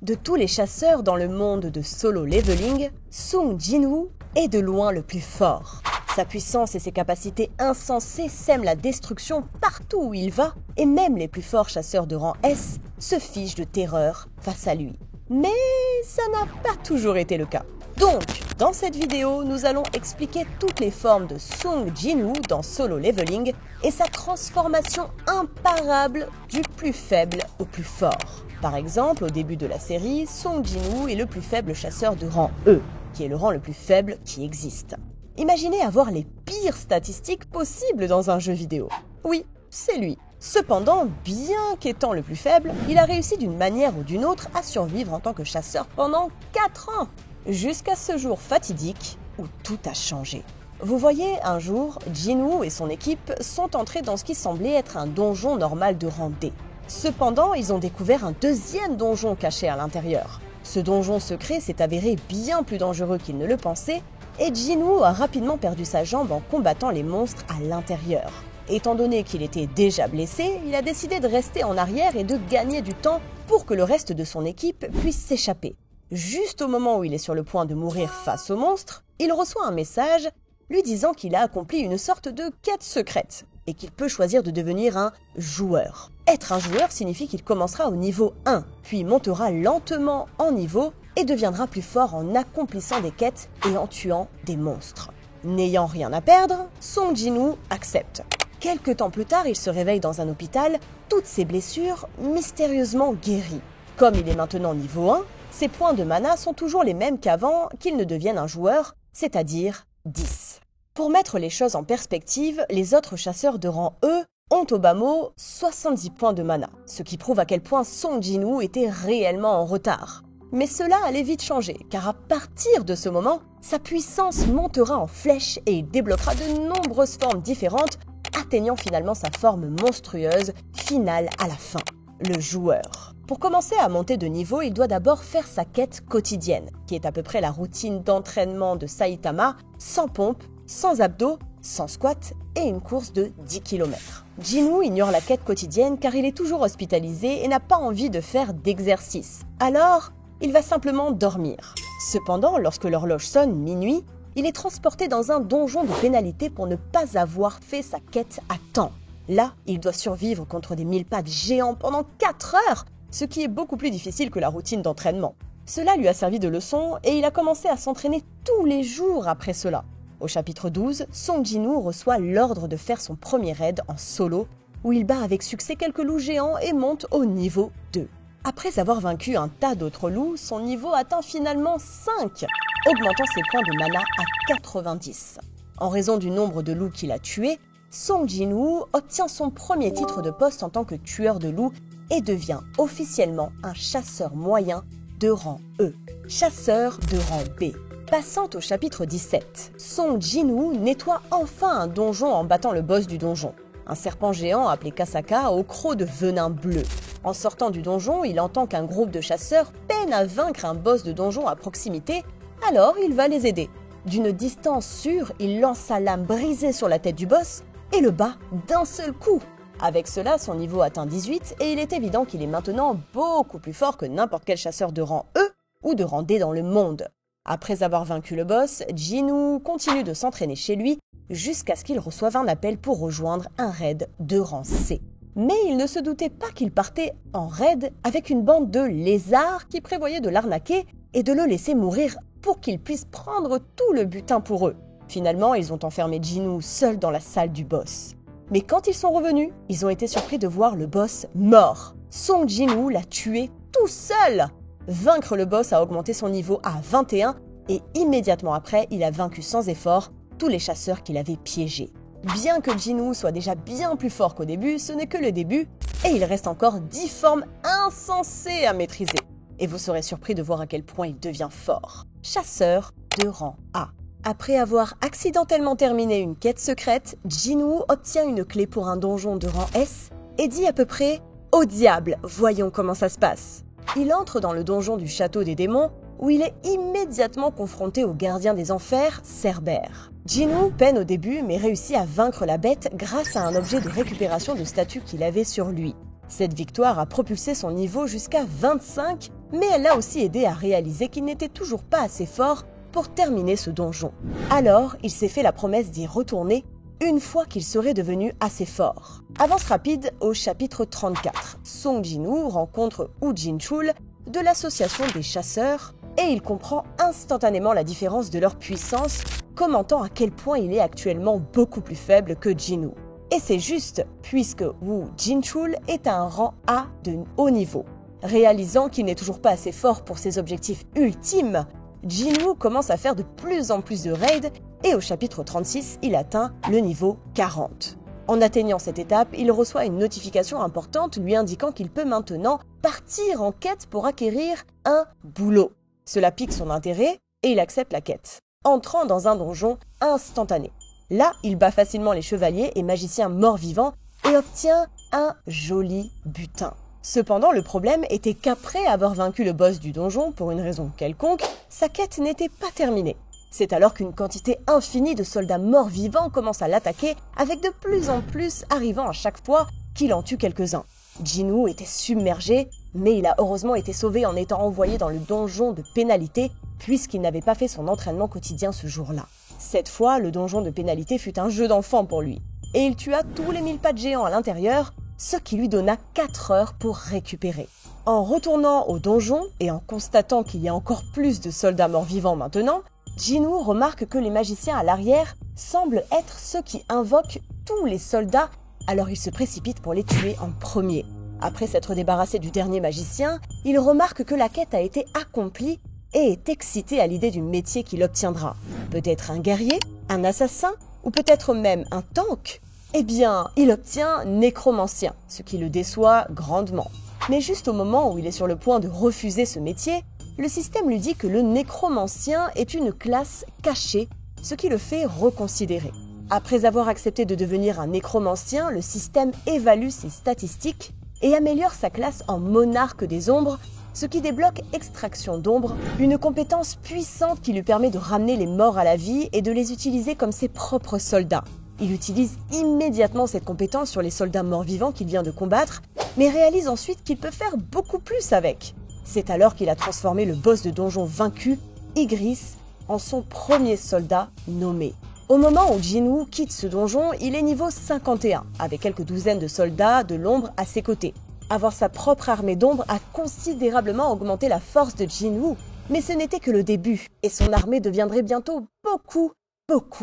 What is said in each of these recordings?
De tous les chasseurs dans le monde de Solo Leveling, Sung Jin-woo est de loin le plus fort. Sa puissance et ses capacités insensées sèment la destruction partout où il va, et même les plus forts chasseurs de rang S se fichent de terreur face à lui. Mais ça n'a pas toujours été le cas. Donc, dans cette vidéo, nous allons expliquer toutes les formes de Sung Jin-woo dans Solo Leveling et sa transformation imparable du plus faible au plus fort. Par exemple, au début de la série, Sung Jin-woo est le plus faible chasseur de rang E, qui est le rang le plus faible qui existe. Imaginez avoir les pires statistiques possibles dans un jeu vidéo. Oui, c'est lui. Cependant, bien qu'étant le plus faible, il a réussi d'une manière ou d'une autre à survivre en tant que chasseur pendant 4 ans. Jusqu'à ce jour fatidique où tout a changé. Vous voyez, un jour, Jin-woo et son équipe sont entrés dans ce qui semblait être un donjon normal de rang D. Cependant, ils ont découvert un deuxième donjon caché à l'intérieur. Ce donjon secret s'est avéré bien plus dangereux qu'ils ne le pensaient, et Jin-woo a rapidement perdu sa jambe en combattant les monstres à l'intérieur. Étant donné qu'il était déjà blessé, il a décidé de rester en arrière et de gagner du temps pour que le reste de son équipe puisse s'échapper. Juste au moment où il est sur le point de mourir face au monstre, il reçoit un message lui disant qu'il a accompli une sorte de quête secrète et qu'il peut choisir de devenir un joueur. Être un joueur signifie qu'il commencera au niveau 1, puis montera lentement en niveau et deviendra plus fort en accomplissant des quêtes et en tuant des monstres. N'ayant rien à perdre, Sung Jin-woo accepte. Quelque temps plus tard, il se réveille dans un hôpital, toutes ses blessures mystérieusement guéries. Comme il est maintenant niveau 1, ses points de mana sont toujours les mêmes qu'avant qu'il ne devienne un joueur, c'est-à-dire 10. Pour mettre les choses en perspective, les autres chasseurs de rang E ont au bas mot 70 points de mana, ce qui prouve à quel point Sung Jin-woo était réellement en retard. Mais cela allait vite changer, car à partir de ce moment, sa puissance montera en flèche et il débloquera de nombreuses formes différentes, atteignant finalement sa forme monstrueuse finale à la fin, le joueur. Pour commencer à monter de niveau, il doit d'abord faire sa quête quotidienne, qui est à peu près la routine d'entraînement de Saitama, sans pompe, sans abdos, sans squat et une course de 10 km. Jin-woo ignore la quête quotidienne car il est toujours hospitalisé et n'a pas envie de faire d'exercice. Alors, il va simplement dormir. Cependant, lorsque l'horloge sonne minuit, il est transporté dans un donjon de pénalité pour ne pas avoir fait sa quête à temps. Là, il doit survivre contre des mille pattes géants pendant 4 heures, ce qui est beaucoup plus difficile que la routine d'entraînement. Cela lui a servi de leçon et il a commencé à s'entraîner tous les jours après cela. Au chapitre 12, Sung Jin-woo reçoit l'ordre de faire son premier raid en solo, où il bat avec succès quelques loups géants et monte au niveau 2. Après avoir vaincu un tas d'autres loups, son niveau atteint finalement 5, augmentant ses points de mana à 90. En raison du nombre de loups qu'il a tués, Sung Jin-woo obtient son premier titre de poste en tant que tueur de loups et devient officiellement un chasseur moyen de rang E, chasseur de rang B. Passant au chapitre 17, Sung Jin-woo nettoie enfin un donjon en battant le boss du donjon, un serpent géant appelé Kasaka au croc de venin bleu. En sortant du donjon, il entend qu'un groupe de chasseurs peine à vaincre un boss de donjon à proximité, alors il va les aider. D'une distance sûre, il lance sa lame brisée sur la tête du boss et le bat d'un seul coup. Avec cela, son niveau atteint 18 et il est évident qu'il est maintenant beaucoup plus fort que n'importe quel chasseur de rang E ou de rang D dans le monde. Après avoir vaincu le boss, Jin-woo continue de s'entraîner chez lui jusqu'à ce qu'il reçoive un appel pour rejoindre un raid de rang C. Mais il ne se doutait pas qu'il partait en raid avec une bande de lézards qui prévoyaient de l'arnaquer et de le laisser mourir pour qu'il puisse prendre tout le butin pour eux. Finalement, ils ont enfermé Jin-woo seul dans la salle du boss. Mais quand ils sont revenus, ils ont été surpris de voir le boss mort. Sung Jin-woo l'a tué tout seul. Vaincre le boss a augmenté son niveau à 21 et immédiatement après, il a vaincu sans effort tous les chasseurs qu'il avait piégés. Bien que Jin-woo soit déjà bien plus fort qu'au début, ce n'est que le début et il reste encore 10 formes insensées à maîtriser. Et vous serez surpris de voir à quel point il devient fort. Chasseur de rang A. Après avoir accidentellement terminé une quête secrète, Jin-woo obtient une clé pour un donjon de rang S et dit à peu près « Au diable, voyons comment ça se passe ». Il entre dans le donjon du château des démons où il est immédiatement confronté au gardien des enfers, Cerbère. Jin-woo peine au début mais réussit à vaincre la bête grâce à un objet de récupération de statut qu'il avait sur lui. Cette victoire a propulsé son niveau jusqu'à 25 mais elle l'a aussi aidé à réaliser qu'il n'était toujours pas assez fort pour terminer ce donjon. Alors, il s'est fait la promesse d'y retourner une fois qu'il serait devenu assez fort. Avance rapide au chapitre 34. Song Jin-woo rencontre Woo Jin-chul de l'association des chasseurs et il comprend instantanément la différence de leur puissance, commentant à quel point il est actuellement beaucoup plus faible que Jin-woo. Et c'est juste, puisque Woo Jin-chul est à un rang A de haut niveau. Réalisant qu'il n'est toujours pas assez fort pour ses objectifs ultimes, Jin-woo commence à faire de plus en plus de raids et au chapitre 36, il atteint le niveau 40. En atteignant cette étape, il reçoit une notification importante lui indiquant qu'il peut maintenant partir en quête pour acquérir un boulot. Cela pique son intérêt et il accepte la quête, entrant dans un donjon instantané. Là, il bat facilement les chevaliers et magiciens morts-vivants et obtient un joli butin. Cependant, le problème était qu'après avoir vaincu le boss du donjon pour une raison quelconque, sa quête n'était pas terminée. C'est alors qu'une quantité infinie de soldats morts-vivants commence à l'attaquer, avec de plus en plus arrivant à chaque fois qu'il en tue quelques-uns. Jin-woo était submergé, mais il a heureusement été sauvé en étant envoyé dans le donjon de pénalité, puisqu'il n'avait pas fait son entraînement quotidien ce jour-là. Cette fois, le donjon de pénalité fut un jeu d'enfant pour lui, et il tua tous les 1000 pas de géants à l'intérieur, ce qui lui donna 4 heures pour récupérer. En retournant au donjon et en constatant qu'il y a encore plus de soldats morts-vivants maintenant, Jin-woo remarque que les magiciens à l'arrière semblent être ceux qui invoquent tous les soldats, alors il se précipite pour les tuer en premier. Après s'être débarrassé du dernier magicien, il remarque que la quête a été accomplie et est excité à l'idée du métier qu'il obtiendra. Peut-être un guerrier, un assassin ou peut-être même un tank. Eh bien, il obtient nécromancien, ce qui le déçoit grandement. Mais juste au moment où il est sur le point de refuser ce métier, le système lui dit que le nécromancien est une classe cachée, ce qui le fait reconsidérer. Après avoir accepté de devenir un nécromancien, le système évalue ses statistiques et améliore sa classe en monarque des ombres, ce qui débloque extraction d'ombre, une compétence puissante qui lui permet de ramener les morts à la vie et de les utiliser comme ses propres soldats. Il utilise immédiatement cette compétence sur les soldats morts-vivants qu'il vient de combattre, mais réalise ensuite qu'il peut faire beaucoup plus avec. C'est alors qu'il a transformé le boss de donjon vaincu, Ygritte, en son premier soldat nommé. Au moment où Jin-woo quitte ce donjon, il est niveau 51, avec quelques douzaines de soldats de l'ombre à ses côtés. Avoir sa propre armée d'ombre a considérablement augmenté la force de Jin-woo, mais ce n'était que le début, et son armée deviendrait bientôt beaucoup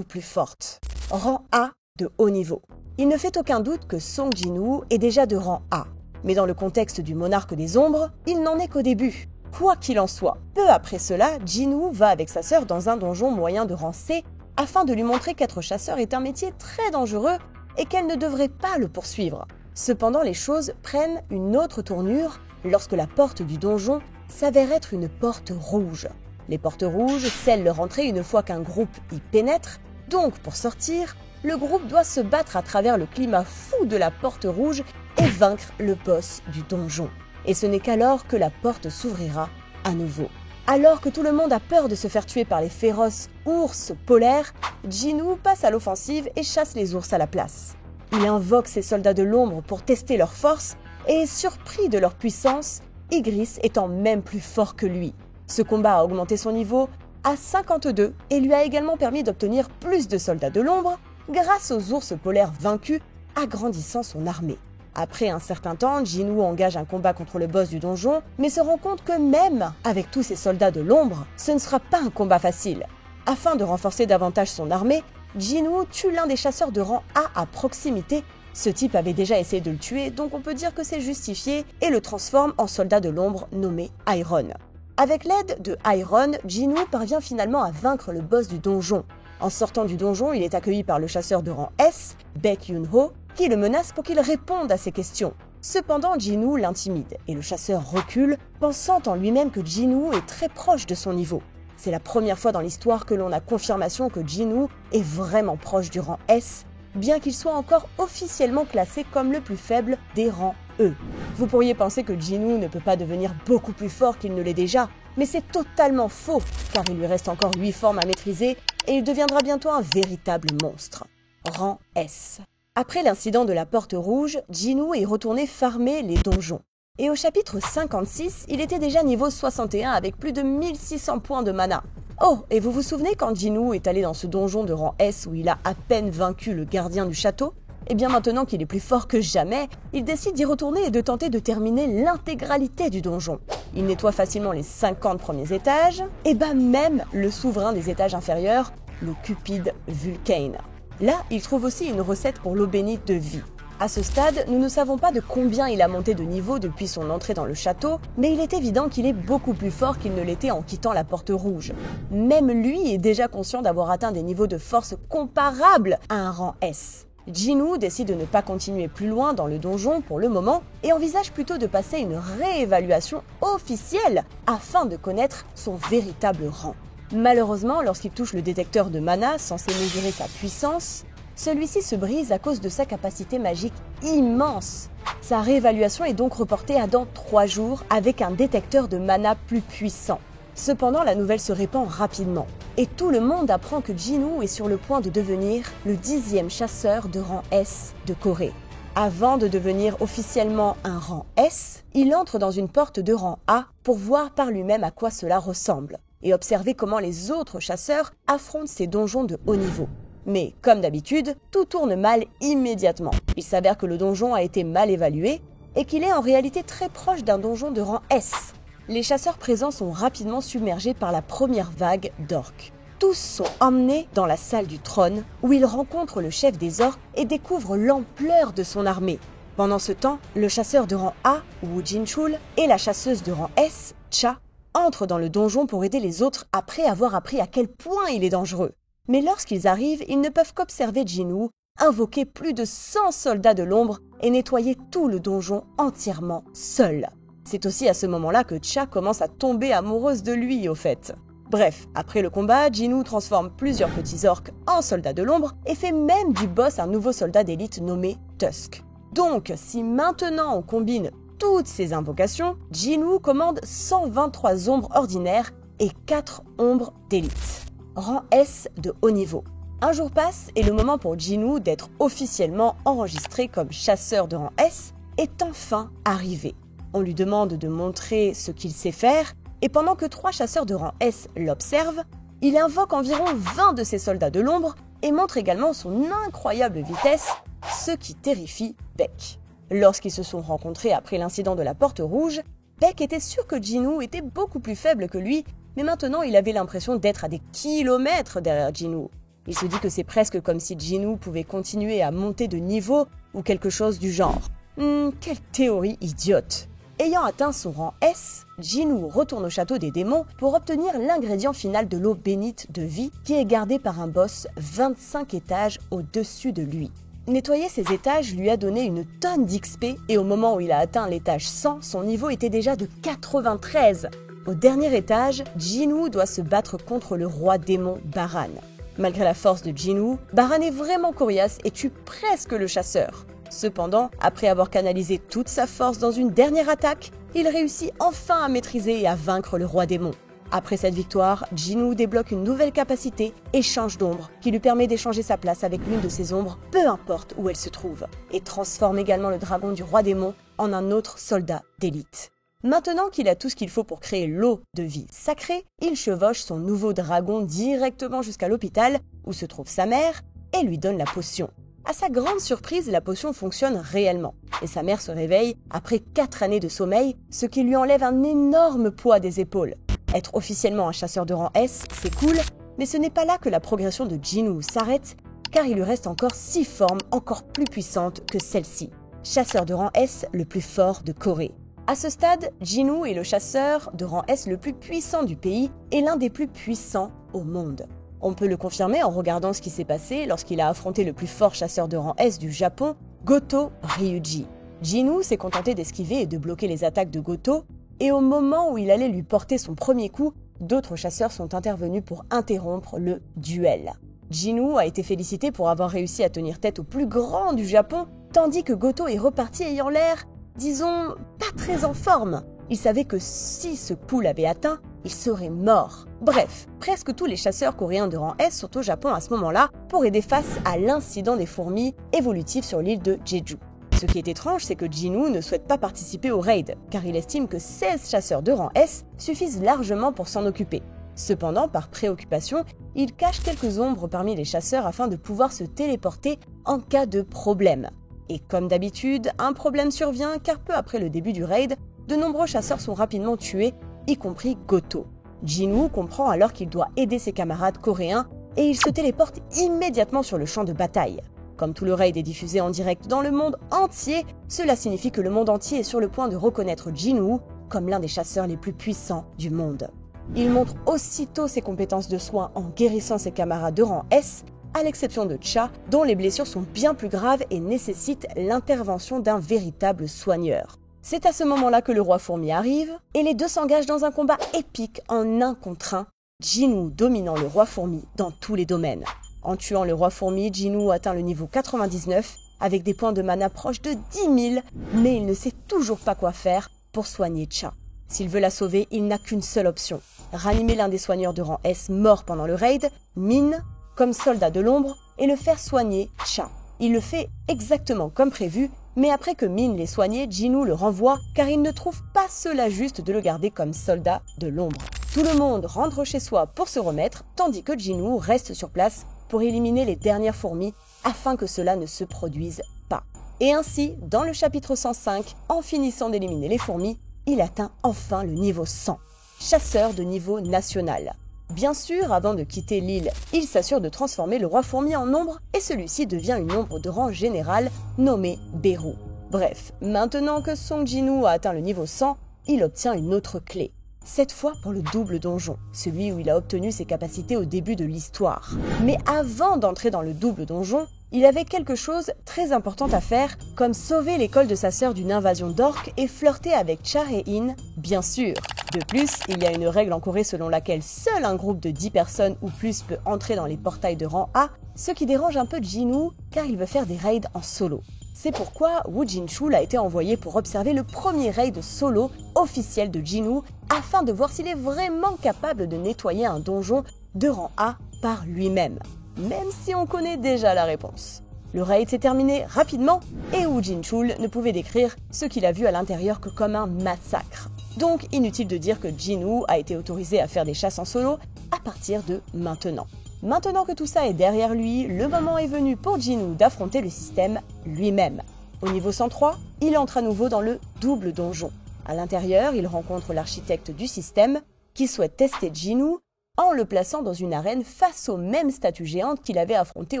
plus forte. Rang A de haut niveau. Il ne fait aucun doute que Song Jin-woo est déjà de rang A. Mais dans le contexte du monarque des ombres, il n'en est qu'au début. Quoi qu'il en soit, peu après cela, Jin-woo va avec sa sœur dans un donjon moyen de rang C afin de lui montrer qu'être chasseur est un métier très dangereux et qu'elle ne devrait pas le poursuivre. Cependant, les choses prennent une autre tournure lorsque la porte du donjon s'avère être une porte rouge. Les portes rouges scellent leur entrée une fois qu'un groupe y pénètre, donc pour sortir, le groupe doit se battre à travers le climat fou de la porte rouge et vaincre le boss du donjon. Et ce n'est qu'alors que la porte s'ouvrira à nouveau. Alors que tout le monde a peur de se faire tuer par les féroces ours polaires, Jin-woo passe à l'offensive et chasse les ours à la place. Il invoque ses soldats de l'ombre pour tester leur force et est surpris de leur puissance, Ygritte étant même plus fort que lui. Ce combat a augmenté son niveau à 52 et lui a également permis d'obtenir plus de soldats de l'ombre grâce aux ours polaires vaincus, agrandissant son armée. Après un certain temps, Jin-woo engage un combat contre le boss du donjon, mais se rend compte que même avec tous ces soldats de l'ombre, ce ne sera pas un combat facile. Afin de renforcer davantage son armée, Jin-woo tue l'un des chasseurs de rang A à proximité. Ce type avait déjà essayé de le tuer, donc on peut dire que c'est justifié, et le transforme en soldat de l'ombre nommé Iron. Avec l'aide de Iron, Jin-woo parvient finalement à vaincre le boss du donjon. En sortant du donjon, il est accueilli par le chasseur de rang S, Baek Yoon-ho, qui le menace pour qu'il réponde à ses questions. Cependant, Jin-woo l'intimide et le chasseur recule, pensant en lui-même que Jin-woo est très proche de son niveau. C'est la première fois dans l'histoire que l'on a confirmation que Jin-woo est vraiment proche du rang S, bien qu'il soit encore officiellement classé comme le plus faible des rangs E. Vous pourriez penser que Jin-woo ne peut pas devenir beaucoup plus fort qu'il ne l'est déjà, mais c'est totalement faux, car il lui reste encore 8 formes à maîtriser et il deviendra bientôt un véritable monstre. Rang S. Après l'incident de la porte rouge, Jin-woo est retourné farmer les donjons. Et au chapitre 56, il était déjà niveau 61 avec plus de 1600 points de mana. Oh, et vous vous souvenez quand Jinwoo est allé dans ce donjon de rang S où il a à peine vaincu le gardien du château? Eh bien maintenant qu'il est plus fort que jamais, il décide d'y retourner et de tenter de terminer l'intégralité du donjon. Il nettoie facilement les 50 premiers étages, et bat même le souverain des étages inférieurs, le cupide Vulcane. Là, il trouve aussi une recette pour l'eau bénite de vie. À ce stade, nous ne savons pas de combien il a monté de niveau depuis son entrée dans le château, mais il est évident qu'il est beaucoup plus fort qu'il ne l'était en quittant la Porte Rouge. Même lui est déjà conscient d'avoir atteint des niveaux de force comparables à un rang S. Jinwoo décide de ne pas continuer plus loin dans le donjon pour le moment et envisage plutôt de passer une réévaluation officielle afin de connaître son véritable rang. Malheureusement, lorsqu'il touche le détecteur de mana censé mesurer sa puissance, celui-ci se brise à cause de sa capacité magique immense. Sa réévaluation est donc reportée à dans 3 jours avec un détecteur de mana plus puissant. Cependant, la nouvelle se répand rapidement et tout le monde apprend que Jinwoo est sur le point de devenir le 10e chasseur de rang S de Corée. Avant de devenir officiellement un rang S, il entre dans une porte de rang A pour voir par lui-même à quoi cela ressemble et observer comment les autres chasseurs affrontent ces donjons de haut niveau. Mais, comme d'habitude, tout tourne mal immédiatement. Il s'avère que le donjon a été mal évalué et qu'il est en réalité très proche d'un donjon de rang S. Les chasseurs présents sont rapidement submergés par la première vague d'orques. Tous sont emmenés dans la salle du trône où ils rencontrent le chef des orques et découvrent l'ampleur de son armée. Pendant ce temps, le chasseur de rang A, Woo Jin-chul, et la chasseuse de rang S, Cha, entrent dans le donjon pour aider les autres après avoir appris à quel point il est dangereux. Mais lorsqu'ils arrivent, ils ne peuvent qu'observer Jinwoo invoquer plus de 100 soldats de l'ombre et nettoyer tout le donjon entièrement seul. C'est aussi à ce moment-là que Cha commence à tomber amoureuse de lui, au fait. Bref, après le combat, Jinwoo transforme plusieurs petits orques en soldats de l'ombre et fait même du boss un nouveau soldat d'élite nommé Tusk. Donc, si maintenant on combine toutes ces invocations, Jinwoo commande 123 ombres ordinaires et 4 ombres d'élite. Rang S de haut niveau. Un jour passe et le moment pour Jinwoo d'être officiellement enregistré comme chasseur de rang S est enfin arrivé. On lui demande de montrer ce qu'il sait faire et pendant que 3 chasseurs de rang S l'observent, il invoque environ 20 de ses soldats de l'ombre et montre également son incroyable vitesse, ce qui terrifie Baek. Lorsqu'ils se sont rencontrés après l'incident de la Porte Rouge, Baek était sûr que Jinwoo était beaucoup plus faible que lui, mais maintenant il avait l'impression d'être à des kilomètres derrière Jinwoo. Il se dit que c'est presque comme si Jinwoo pouvait continuer à monter de niveau ou quelque chose du genre. Quelle théorie idiote! Ayant atteint son rang S, Jinwoo retourne au château des démons pour obtenir l'ingrédient final de l'eau bénite de vie qui est gardé par un boss 25 étages au-dessus de lui. Nettoyer ces étages lui a donné une tonne d'XP et au moment où il a atteint l'étage 100, son niveau était déjà de 93. Au dernier étage, Jinwoo doit se battre contre le roi démon Baran. Malgré la force de Jinwoo, Baran est vraiment coriace et tue presque le chasseur. Cependant, après avoir canalisé toute sa force dans une dernière attaque, il réussit enfin à maîtriser et à vaincre le roi démon. Après cette victoire, Jinwoo débloque une nouvelle capacité, Échange d'ombre, qui lui permet d'échanger sa place avec l'une de ses ombres, peu importe où elle se trouve, et transforme également le dragon du roi démon en un autre soldat d'élite. Maintenant qu'il a tout ce qu'il faut pour créer l'eau de vie sacrée, il chevauche son nouveau dragon directement jusqu'à l'hôpital, où se trouve sa mère, et lui donne la potion. À sa grande surprise, la potion fonctionne réellement, et sa mère se réveille après 4 années de sommeil, ce qui lui enlève un énorme poids des épaules. Être officiellement un chasseur de rang S, c'est cool, mais ce n'est pas là que la progression de Jinwoo s'arrête, car il lui reste encore 6 formes encore plus puissantes que celle-ci. Chasseur de rang S le plus fort de Corée. À ce stade, Jinwoo est le chasseur de rang S le plus puissant du pays et l'un des plus puissants au monde. On peut le confirmer en regardant ce qui s'est passé lorsqu'il a affronté le plus fort chasseur de rang S du Japon, Goto Ryuji. Jinwoo s'est contenté d'esquiver et de bloquer les attaques de Goto, et au moment où il allait lui porter son premier coup, d'autres chasseurs sont intervenus pour interrompre le duel. Jinwoo a été félicité pour avoir réussi à tenir tête au plus grand du Japon, tandis que Goto est reparti ayant l'air, disons, pas très en forme. Il savait que si ce coup l'avait atteint, il serait mort. Bref, presque tous les chasseurs coréens de rang S sont au Japon à ce moment-là pour aider face à l'incident des fourmis évolutives sur l'île de Jeju. Ce qui est étrange, c'est que Jinwoo ne souhaite pas participer au raid, car il estime que 16 chasseurs de rang S suffisent largement pour s'en occuper. Cependant, par préoccupation, il cache quelques ombres parmi les chasseurs afin de pouvoir se téléporter en cas de problème. Et comme d'habitude, un problème survient car peu après le début du raid, de nombreux chasseurs sont rapidement tués, y compris Goto. Jinwoo comprend alors qu'il doit aider ses camarades coréens et il se téléporte immédiatement sur le champ de bataille. Comme tout le raid est diffusé en direct dans le monde entier, cela signifie que le monde entier est sur le point de reconnaître Jinwoo comme l'un des chasseurs les plus puissants du monde. Il montre aussitôt ses compétences de soins en guérissant ses camarades de rang S, à l'exception de Cha, dont les blessures sont bien plus graves et nécessitent l'intervention d'un véritable soigneur. C'est à ce moment-là que le roi fourmi arrive, et les deux s'engagent dans un combat épique en 1 contre 1, Jinwoo dominant le roi fourmi dans tous les domaines. En tuant le roi fourmi, Jinwoo atteint le niveau 99, avec des points de mana proches de 10 000, mais il ne sait toujours pas quoi faire pour soigner Cha. S'il veut la sauver, il n'a qu'une seule option, ranimer l'un des soigneurs de rang S mort pendant le raid, Min, comme soldat de l'ombre, et le faire soigner Cha. Il le fait exactement comme prévu, mais après que Min l'ait soigné, Jinwoo le renvoie car il ne trouve pas cela juste de le garder comme soldat de l'ombre. Tout le monde rentre chez soi pour se remettre, tandis que Jinwoo reste sur place pour éliminer les dernières fourmis afin que cela ne se produise pas. Et ainsi, dans le chapitre 105, en finissant d'éliminer les fourmis, il atteint enfin le niveau 100, chasseur de niveau national. Bien sûr, avant de quitter l'île, il s'assure de transformer le roi fourmi en ombre et celui-ci devient une ombre de rang général nommée Beru. Bref, maintenant que Song Jinwoo a atteint le niveau 100, il obtient une autre clé. Cette fois pour le double donjon, celui où il a obtenu ses capacités au début de l'histoire. Mais avant d'entrer dans le double donjon, il avait quelque chose très important à faire, comme sauver l'école de sa sœur d'une invasion d'orques et flirter avec Cha Hae-in, bien sûr. De plus, il y a une règle en Corée selon laquelle seul un groupe de 10 personnes ou plus peut entrer dans les portails de rang A, ce qui dérange un peu Jinwoo car il veut faire des raids en solo. C'est pourquoi Woo Jin-chul a été envoyé pour observer le premier raid solo officiel de Jinwoo afin de voir s'il est vraiment capable de nettoyer un donjon de rang A par lui-même, même si on connaît déjà la réponse. Le raid s'est terminé rapidement et Woo Jin-chul ne pouvait décrire ce qu'il a vu à l'intérieur que comme un massacre. Donc inutile de dire que Jinwoo a été autorisé à faire des chasses en solo à partir de maintenant. Maintenant que tout ça est derrière lui, le moment est venu pour Jinwoo d'affronter le système lui-même. Au niveau 103, il entre à nouveau dans le double donjon. À l'intérieur, il rencontre l'architecte du système qui souhaite tester Jinwoo en le plaçant dans une arène face aux mêmes statues géantes qu'il avait affrontées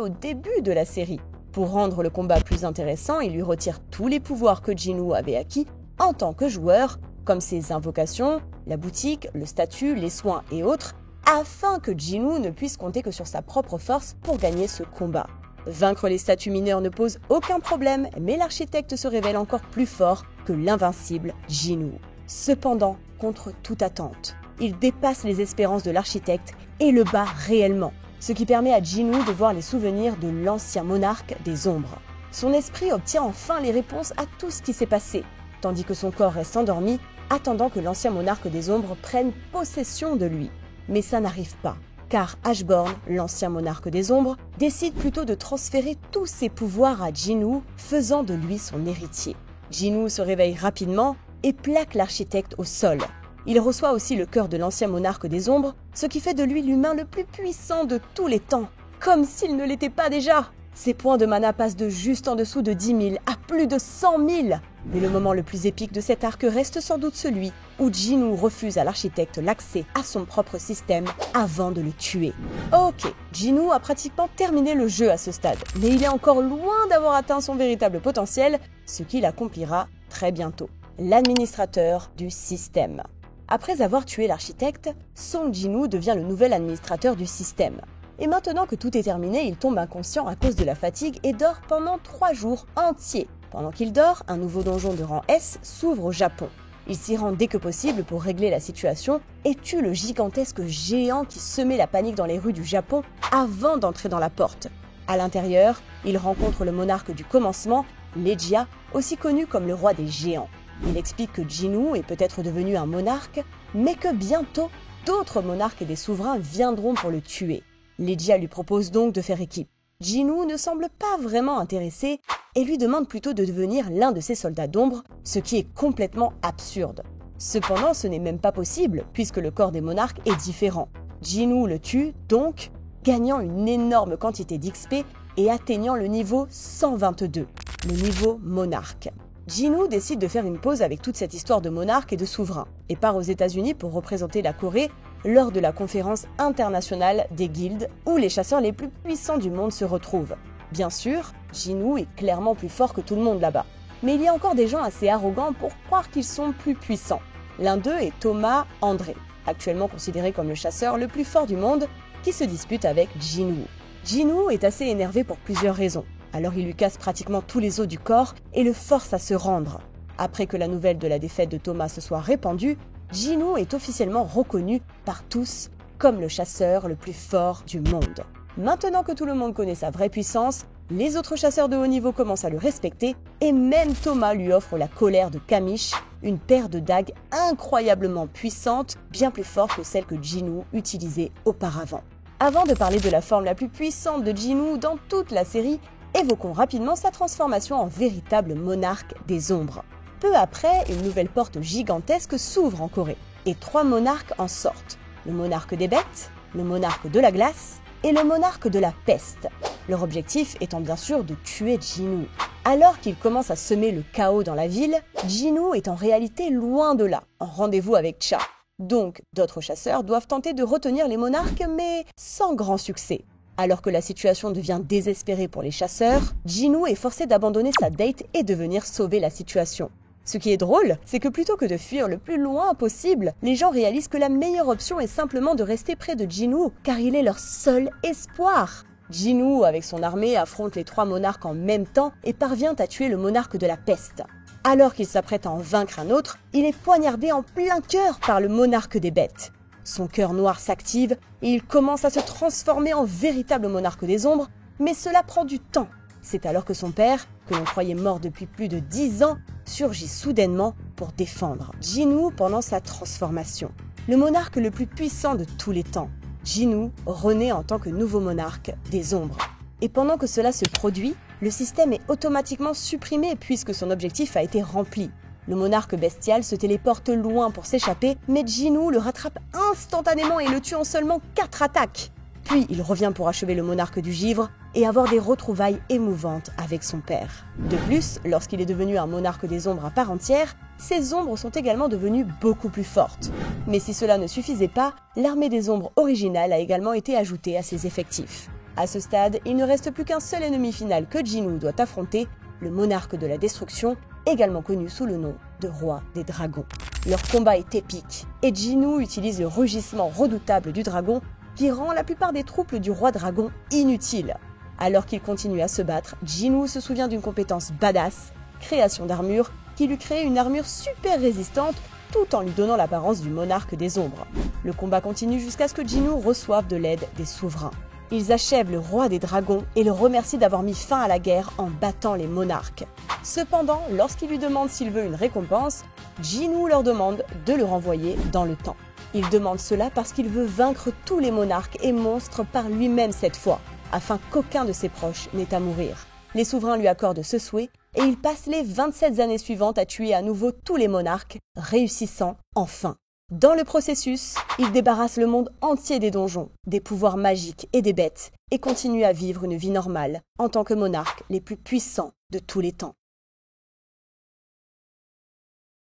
au début de la série. Pour rendre le combat plus intéressant, il lui retire tous les pouvoirs que Jinwoo avait acquis en tant que joueur, comme ses invocations, la boutique, le statut, les soins et autres, afin que Jinwoo ne puisse compter que sur sa propre force pour gagner ce combat. Vaincre les statues mineures ne pose aucun problème, mais l'architecte se révèle encore plus fort que l'invincible Jinwoo. Cependant, contre toute attente, il dépasse les espérances de l'architecte et le bat réellement, ce qui permet à Jinwoo de voir les souvenirs de l'ancien monarque des ombres. Son esprit obtient enfin les réponses à tout ce qui s'est passé, tandis que son corps reste endormi, attendant que l'ancien monarque des ombres prenne possession de lui. Mais ça n'arrive pas, car Ashborn, l'ancien monarque des ombres, décide plutôt de transférer tous ses pouvoirs à Jinwoo, faisant de lui son héritier. Jinwoo se réveille rapidement et plaque l'architecte au sol. Il reçoit aussi le cœur de l'ancien monarque des ombres, ce qui fait de lui l'humain le plus puissant de tous les temps, comme s'il ne l'était pas déjà. Ses points de mana passent de juste en dessous de 10 000 à plus de 100 000. Mais le moment le plus épique de cet arc reste sans doute celui où Jinwoo refuse à l'architecte l'accès à son propre système avant de le tuer. Ok, Jinwoo a pratiquement terminé le jeu à ce stade, mais il est encore loin d'avoir atteint son véritable potentiel, ce qu'il accomplira très bientôt. L'administrateur du système. Après avoir tué l'architecte, Song Jinwoo devient le nouvel administrateur du système. Et maintenant que tout est terminé, il tombe inconscient à cause de la fatigue et dort pendant 3 jours entiers. Pendant qu'il dort, un nouveau donjon de rang S s'ouvre au Japon. Il s'y rend dès que possible pour régler la situation et tue le gigantesque géant qui semait la panique dans les rues du Japon avant d'entrer dans la porte. À l'intérieur, il rencontre le monarque du commencement, Legia, aussi connu comme le roi des géants. Il explique que Jinwoo est peut-être devenu un monarque, mais que bientôt, d'autres monarques et des souverains viendront pour le tuer. Legia lui propose donc de faire équipe. Jinwoo ne semble pas vraiment intéressé et lui demande plutôt de devenir l'un de ses soldats d'ombre, ce qui est complètement absurde. Cependant, ce n'est même pas possible, puisque le corps des monarques est différent. Jinwoo le tue, donc, gagnant une énorme quantité d'XP et atteignant le niveau 122, le niveau monarque. Jinwoo décide de faire une pause avec toute cette histoire de monarque et de souverain, et part aux États-Unis pour représenter la Corée lors de la conférence internationale des guildes, où les chasseurs les plus puissants du monde se retrouvent. Bien sûr, Jinwoo est clairement plus fort que tout le monde là-bas, mais il y a encore des gens assez arrogants pour croire qu'ils sont plus puissants. L'un d'eux est Thomas André, actuellement considéré comme le chasseur le plus fort du monde, qui se dispute avec Jinwoo. Jinwoo est assez énervé pour plusieurs raisons, alors il lui casse pratiquement tous les os du corps et le force à se rendre. Après que la nouvelle de la défaite de Thomas se soit répandue, Jinwoo est officiellement reconnu par tous comme le chasseur le plus fort du monde. Maintenant que tout le monde connaît sa vraie puissance, les autres chasseurs de haut niveau commencent à le respecter et même Thomas lui offre la colère de Kamish, une paire de dagues incroyablement puissantes, bien plus fortes que celles que Jinwoo utilisait auparavant. Avant de parler de la forme la plus puissante de Jinwoo dans toute la série, évoquons rapidement sa transformation en véritable monarque des ombres. Peu après, une nouvelle porte gigantesque s'ouvre en Corée, et 3 monarques en sortent. Le monarque des bêtes, le monarque de la glace et le monarque de la peste. Leur objectif étant bien sûr de tuer Jinwoo. Alors qu'il commence à semer le chaos dans la ville, Jinwoo est en réalité loin de là, en rendez-vous avec Cha. Donc, d'autres chasseurs doivent tenter de retenir les monarques, mais sans grand succès. Alors que la situation devient désespérée pour les chasseurs, Jinwoo est forcé d'abandonner sa date et de venir sauver la situation. Ce qui est drôle, c'est que plutôt que de fuir le plus loin possible, les gens réalisent que la meilleure option est simplement de rester près de Jinwoo, car il est leur seul espoir. Jinwoo, avec son armée, affronte les 3 monarques en même temps et parvient à tuer le monarque de la peste. Alors qu'il s'apprête à en vaincre un autre, il est poignardé en plein cœur par le monarque des bêtes. Son cœur noir s'active et il commence à se transformer en véritable monarque des ombres, mais cela prend du temps. C'est alors que son père, que l'on croyait mort depuis plus de 10 ans, surgit soudainement pour défendre Jinwoo pendant sa transformation. Le monarque le plus puissant de tous les temps, Jinwoo renaît en tant que nouveau monarque des ombres. Et pendant que cela se produit, le système est automatiquement supprimé puisque son objectif a été rempli. Le monarque bestial se téléporte loin pour s'échapper, mais Jinwoo le rattrape instantanément et le tue en seulement 4 attaques. Puis il revient pour achever le monarque du givre et avoir des retrouvailles émouvantes avec son père. De plus, lorsqu'il est devenu un monarque des ombres à part entière, ses ombres sont également devenues beaucoup plus fortes. Mais si cela ne suffisait pas, l'armée des ombres originale a également été ajoutée à ses effectifs. À ce stade, il ne reste plus qu'un seul ennemi final que Jinwoo doit affronter, le monarque de la destruction, également connu sous le nom de roi des dragons. Leur combat est épique, et Jinwoo utilise le rugissement redoutable du dragon qui rend la plupart des troupes du roi dragon inutiles. Alors qu'il continue à se battre, Jinwoo se souvient d'une compétence badass, création d'armure, qui lui crée une armure super résistante tout en lui donnant l'apparence du monarque des ombres. Le combat continue jusqu'à ce que Jinwoo reçoive de l'aide des souverains. Ils achèvent le roi des dragons et le remercient d'avoir mis fin à la guerre en battant les monarques. Cependant, lorsqu'ils lui demandent s'il veut une récompense, Jinwoo leur demande de le renvoyer dans le temps. Il demande cela parce qu'il veut vaincre tous les monarques et monstres par lui-même cette fois, afin qu'aucun de ses proches n'ait à mourir. Les souverains lui accordent ce souhait et il passe les 27 années suivantes à tuer à nouveau tous les monarques, réussissant enfin. Dans le processus, il débarrasse le monde entier des donjons, des pouvoirs magiques et des bêtes, et continue à vivre une vie normale en tant que monarque les plus puissants de tous les temps.